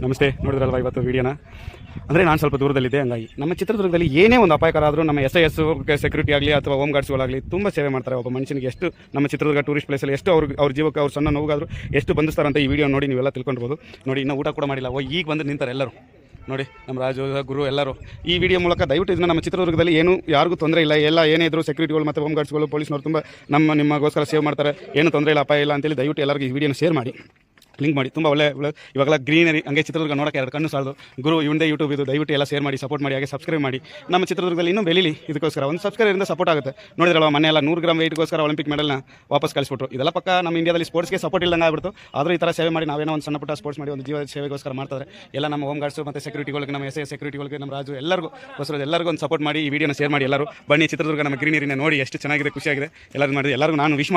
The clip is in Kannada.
ನಮಸ್ತೆ. ನೋಡಿದ್ರಲ್ವ ಇವತ್ತು ವೀಡಿಯೋನ. ಅಂದರೆ ನಾನು ಸ್ವಲ್ಪ ದೂರದಲ್ಲಿದ್ದೆ, ಹಂಗಾಗಿ ನಮ್ಮ ಚಿತ್ರದುರ್ಗದಲ್ಲಿ ಏನೇ ಒಂದು ಅಪಾಯಕರ ಆದರೂ ನಮ್ಮ SAS ಸೆಕ್ಯೂರಿಟಿ ಆಗಲಿ ಅಥವಾ ಹೋಮ್ ಗಾರ್ಡ್ಸ್ಗಳಾಗಲಿ ತುಂಬ ಸೇವೆ ಮಾಡ್ತಾರೆ. ಒಬ್ಬ ಮನುಷ್ಯನಿಗೆ ಎಷ್ಟು ನಮ್ಮ ಚಿತ್ರದುರ್ಗ ಟೂರಿಸ್ಟ್ ಪ್ಲೇಸಲ್ಲಿ ಎಷ್ಟು ಅವ್ರ ಜೀವಕ್ಕೆ ಅವ್ರ ಸಣ್ಣ ನೋವಾದರೂ ಎಷ್ಟು ಬಂಧಿಸ್ತಾರೆ ಅಂತ ಈ ವಿಡಿಯೋ ನೋಡಿ ನೀವೆಲ್ಲ ತಿಳ್ಕೊಳ್ಬೋದು. ನೋಡಿ, ಇನ್ನೂ ಊಟ ಕೂಡ ಮಾಡಿಲ್ಲ, ಈಗ ಬಂದು ನಿಂತಾರೆ ಎಲ್ಲರೂ. ನೋಡಿ, ನಮ್ಮ ರಾಜು, ಗುರು ಎಲ್ಲರೂ ಈ ವಿಡಿಯೋ ಮೂಲಕ ದಯವಿಟ್ಟು ಇದನ್ನು ನಮ್ಮ ಚಿತ್ರದುರ್ಗದಲ್ಲಿ ಏನು ಯಾರಿಗೂ ತೊಂದರೆ ಇಲ್ಲ, ಎಲ್ಲ ಏನೇ ಇದ್ರು ಸೆಕ್ಯೂರಿಟಿಗಳು ಮತ್ತು ಹೋಮ್ ಗಾರ್ಡ್ಸ್ಗಳು ಪೊಲೀಸ್ನವರು ತುಂಬ ನಿಮಗೋಸ್ಕರ ಸೇವ್ ಮಾಡ್ತಾರೆ, ಏನು ತೊಂದರೆ ಇಲ್ಲ, ಅಪಾಯ ಇಲ್ಲ ಅಂತೇಳಿ ದಯವಿಟ್ಟು ಎಲ್ಲರಿಗೂ ಈ ವಿಡಿಯೋನ ಶೇರ್ ಮಾಡಿ, ಲಿಂಕ್ ಮಾಡಿ. ತುಂಬ ಒಳ್ಳೆ ಇವಾಗೆಲ್ಲ ಗ್ರೀನರಿ, ಹಂಗೆ ಚಿತ್ರದುರ್ಗ ನೋಡೋಕ್ಕೆ ಎರಡು ಕಣ್ಣು ಸಾಲದು. ಗುರು ಇವಂದೇ ಯೂಟ್ಯೂಬ್ ಇದು, ದಯವಿಟ್ಟು ಎಲ್ಲ ಶೇರ್ ಮಾಡಿ, ಸಪೋರ್ಟ್ ಮಾಡಿ, ಹಾಗೆ ಸಬ್ಸ್ಕ್ರೈಬ್ ಮಾಡಿ. ನಮ್ಮ ಚಿತ್ರದುರ್ಗದಲ್ಲಿ ಇನ್ನೂ ಬೆಳೀಲಿ, ಇದಕ್ಕೋಸ್ಕರ ಒಂದು ಸಬ್ಸ್ಕ್ರೈಬರಿಂದ ಸಪೋರ್ಟ್ ಆಗುತ್ತೆ. ನೋಡಿದ್ರಲ್ಲ, ಮನೆ ಎಲ್ಲ 100 ಗ್ರಾಮ್ ವೆಯ್ಟ್ಗೋಸ್ಕರ ಒಲಿಂಪಿಕ್ ಮೆಡಲ್ನ ವಾಪಸ್ ಕಳಿಸ್ಬಿಟ್ರು. ಇದೆಲ್ಲ ಪಕ್ಕ ನಮ್ಮ ಇಂಡಿಯಾದಲ್ಲಿ ಸ್ಪೋರ್ಟ್ಸ್ಗೆ ಸಪೋರ್ಟ್ ಇಲ್ಲಂಗೆ ಆಗ್ಬಿಡ್ತು. ಆದರೂ ಈ ಥರ ಸೇವೆ ಮಾಡಿ, ನಾವೇನೋ ಒಂದು ಸಣ್ಣ ಪುಟ್ಟ ಸ್ಪೋರ್ಟ್ಸ್ ಮಾಡಿ ಒಂದು ಜೀವ ಸೇವೆಗೋಸ್ಕರ ಮಾಡ್ತಾರೆ. ಎಲ್ಲ ನಮ್ಮ ಹೋಮ್ ಗಾರ್ಡ್ಸು ಮತ್ತು ಸೆಕ್ಯೂರಿಟಿಗಳಿಗೆ, ನಮ್ಮ SAS ಸೆಕ್ಯೂರಿಟಿಗಳಿಗೆ, ನಮ್ಮ ರಾಜು ಎಲ್ಲರಿಗೂ ಎಲ್ಲರಿಗೂ ಒಂದು ಸಪೋರ್ಟ್ ಮಾಡಿ, ಈ ವಿಡಿಯೋನ ಶೇರ್ ಮಾಡಿ. ಎಲ್ಲರೂ ಬನ್ನಿ ಚಿತ್ರದುರ್ಗ ನಮ್ಮ ಗ್ರೀನರಿನ ನೋಡಿ, ಎಷ್ಟು ಚೆನ್ನಾಗಿದೆ, ಖುಷಿಯಾಗಿದೆ. ಎಲ್ಲರೂ ಮಾಡಿ, ಎಲ್ಲರಿಗೂ ನಾನು ವಿಶ್